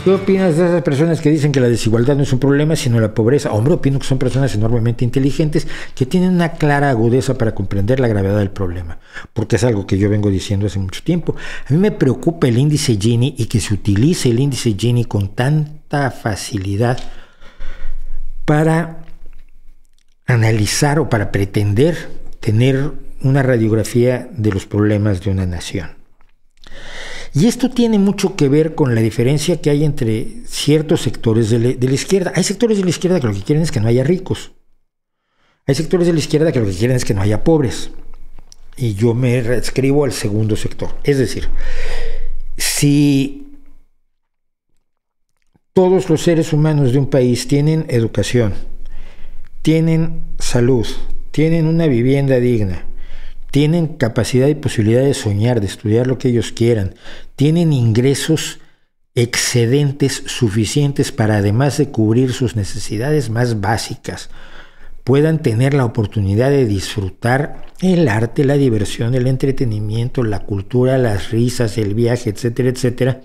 ¿Qué opinas de esas personas que dicen que la desigualdad no es un problema, sino la pobreza? Hombre, opino que son personas enormemente inteligentes que tienen una clara agudeza para comprender la gravedad del problema, porque es algo que yo vengo diciendo hace mucho tiempo. A mí me preocupa el índice Gini y que se utilice el índice Gini con tanta facilidad para analizar o para pretender tener una radiografía de los problemas de una nación. Y esto tiene mucho que ver con la diferencia que hay entre ciertos sectores de la izquierda. Hay sectores de la izquierda que lo que quieren es que no haya ricos. Hay sectores de la izquierda que lo que quieren es que no haya pobres. Y yo me adscribo al segundo sector. Es decir, si todos los seres humanos de un país tienen educación, tienen salud, tienen una vivienda digna, tienen capacidad y posibilidad de soñar, de estudiar lo que ellos quieran, tienen ingresos excedentes suficientes para, además de cubrir sus necesidades más básicas, puedan tener la oportunidad de disfrutar el arte, la diversión, el entretenimiento, la cultura, las risas, el viaje, etcétera, etcétera.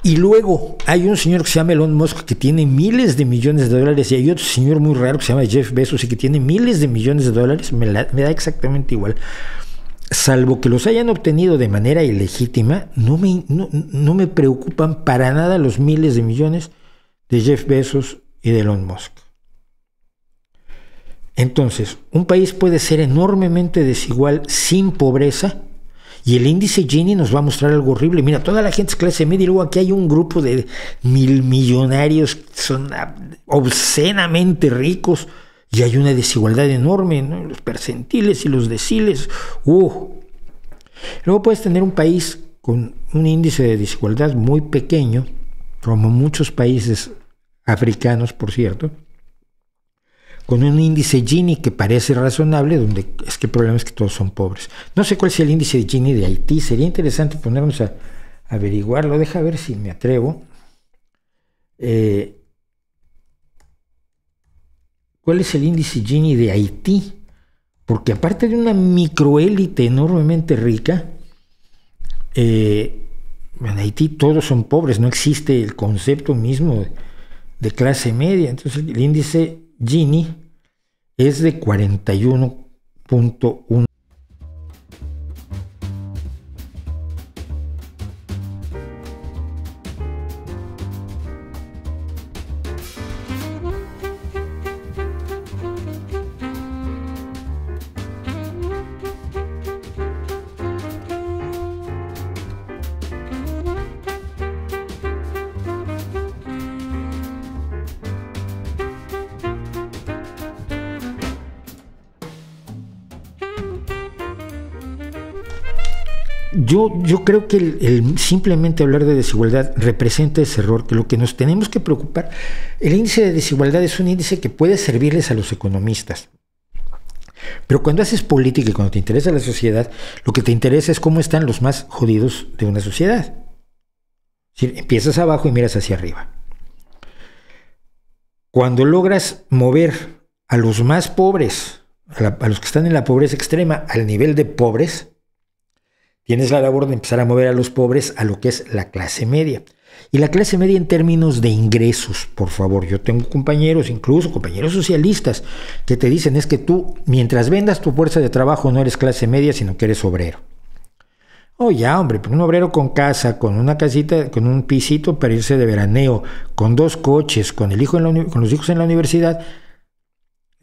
Y luego hay un señor que se llama Elon Musk que tiene miles de millones de dólares y hay otro señor muy raro que se llama Jeff Bezos y que tiene miles de millones de dólares. Me da exactamente igual. Salvo que los hayan obtenido de manera ilegítima, no me preocupan para nada los miles de millones de Jeff Bezos y de Elon Musk. Entonces, un país puede ser enormemente desigual sin pobreza. Y el índice Gini nos va a mostrar algo horrible. Mira, toda la gente es clase media y luego aquí hay un grupo de millonarios que son obscenamente ricos y hay una desigualdad enorme, ¿no? Los percentiles y los deciles. Luego puedes tener un país con un índice de desigualdad muy pequeño, como muchos países africanos, por cierto, con un índice Gini que parece razonable, donde es que el problema es que todos son pobres. No sé cuál sea el índice de Gini de Haití, sería interesante ponernos a averiguarlo, deja ver si me atrevo. ¿Cuál es el índice Gini de Haití? Porque aparte de una microélite enormemente rica, en Haití todos son pobres, no existe el concepto mismo de clase media. Entonces el índice Gini es de 41.1. Yo creo que el simplemente hablar de desigualdad representa ese error, que lo que nos tenemos que preocupar, el índice de desigualdad es un índice que puede servirles a los economistas. Pero cuando haces política y cuando te interesa la sociedad, lo que te interesa es cómo están los más jodidos de una sociedad. Es decir, empiezas abajo y miras hacia arriba. Cuando logras mover a los más pobres, a los que están en la pobreza extrema, al nivel de pobres, tienes la labor de empezar a mover a los pobres a lo que es la clase media. Y la clase media en términos de ingresos, por favor. Yo tengo compañeros, incluso compañeros socialistas, que te dicen es que tú, mientras vendas tu fuerza de trabajo, no eres clase media, sino que eres obrero. Oh, ya, hombre, un obrero con casa, con una casita, con un pisito para irse de veraneo, con 2 coches, con los hijos en la universidad,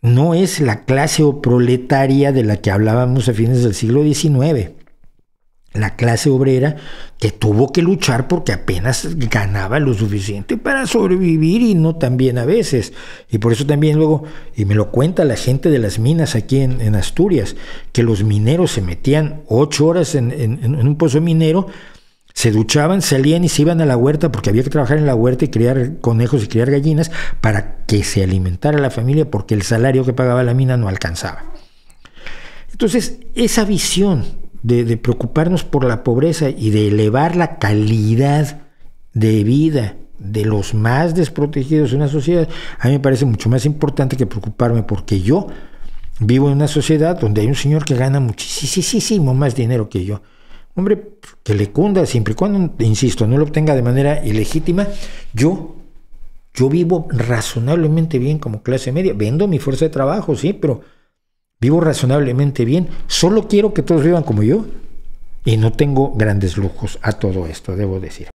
no es la clase o proletaria de la que hablábamos a fines del siglo XIX. La clase obrera que tuvo que luchar porque apenas ganaba lo suficiente para sobrevivir y no tan bien a veces. Y por eso también luego, y me lo cuenta la gente de las minas aquí en Asturias, que los mineros se metían 8 horas en un pozo minero, se duchaban, salían y se iban a la huerta porque había que trabajar en la huerta y criar conejos y criar gallinas para que se alimentara la familia porque el salario que pagaba la mina no alcanzaba. Entonces, esa visión de preocuparnos por la pobreza y de elevar la calidad de vida de los más desprotegidos de una sociedad, a mí me parece mucho más importante que preocuparme porque yo vivo en una sociedad donde hay un señor que gana muchísimo más dinero que yo, Hombre, que le cunda, siempre y cuando, insisto, no lo obtenga de manera ilegítima. Yo vivo razonablemente bien como clase media. Vendo mi fuerza de trabajo, sí, pero vivo razonablemente bien. Solo quiero que todos vivan como yo. Y no tengo grandes lujos a todo esto, debo decir.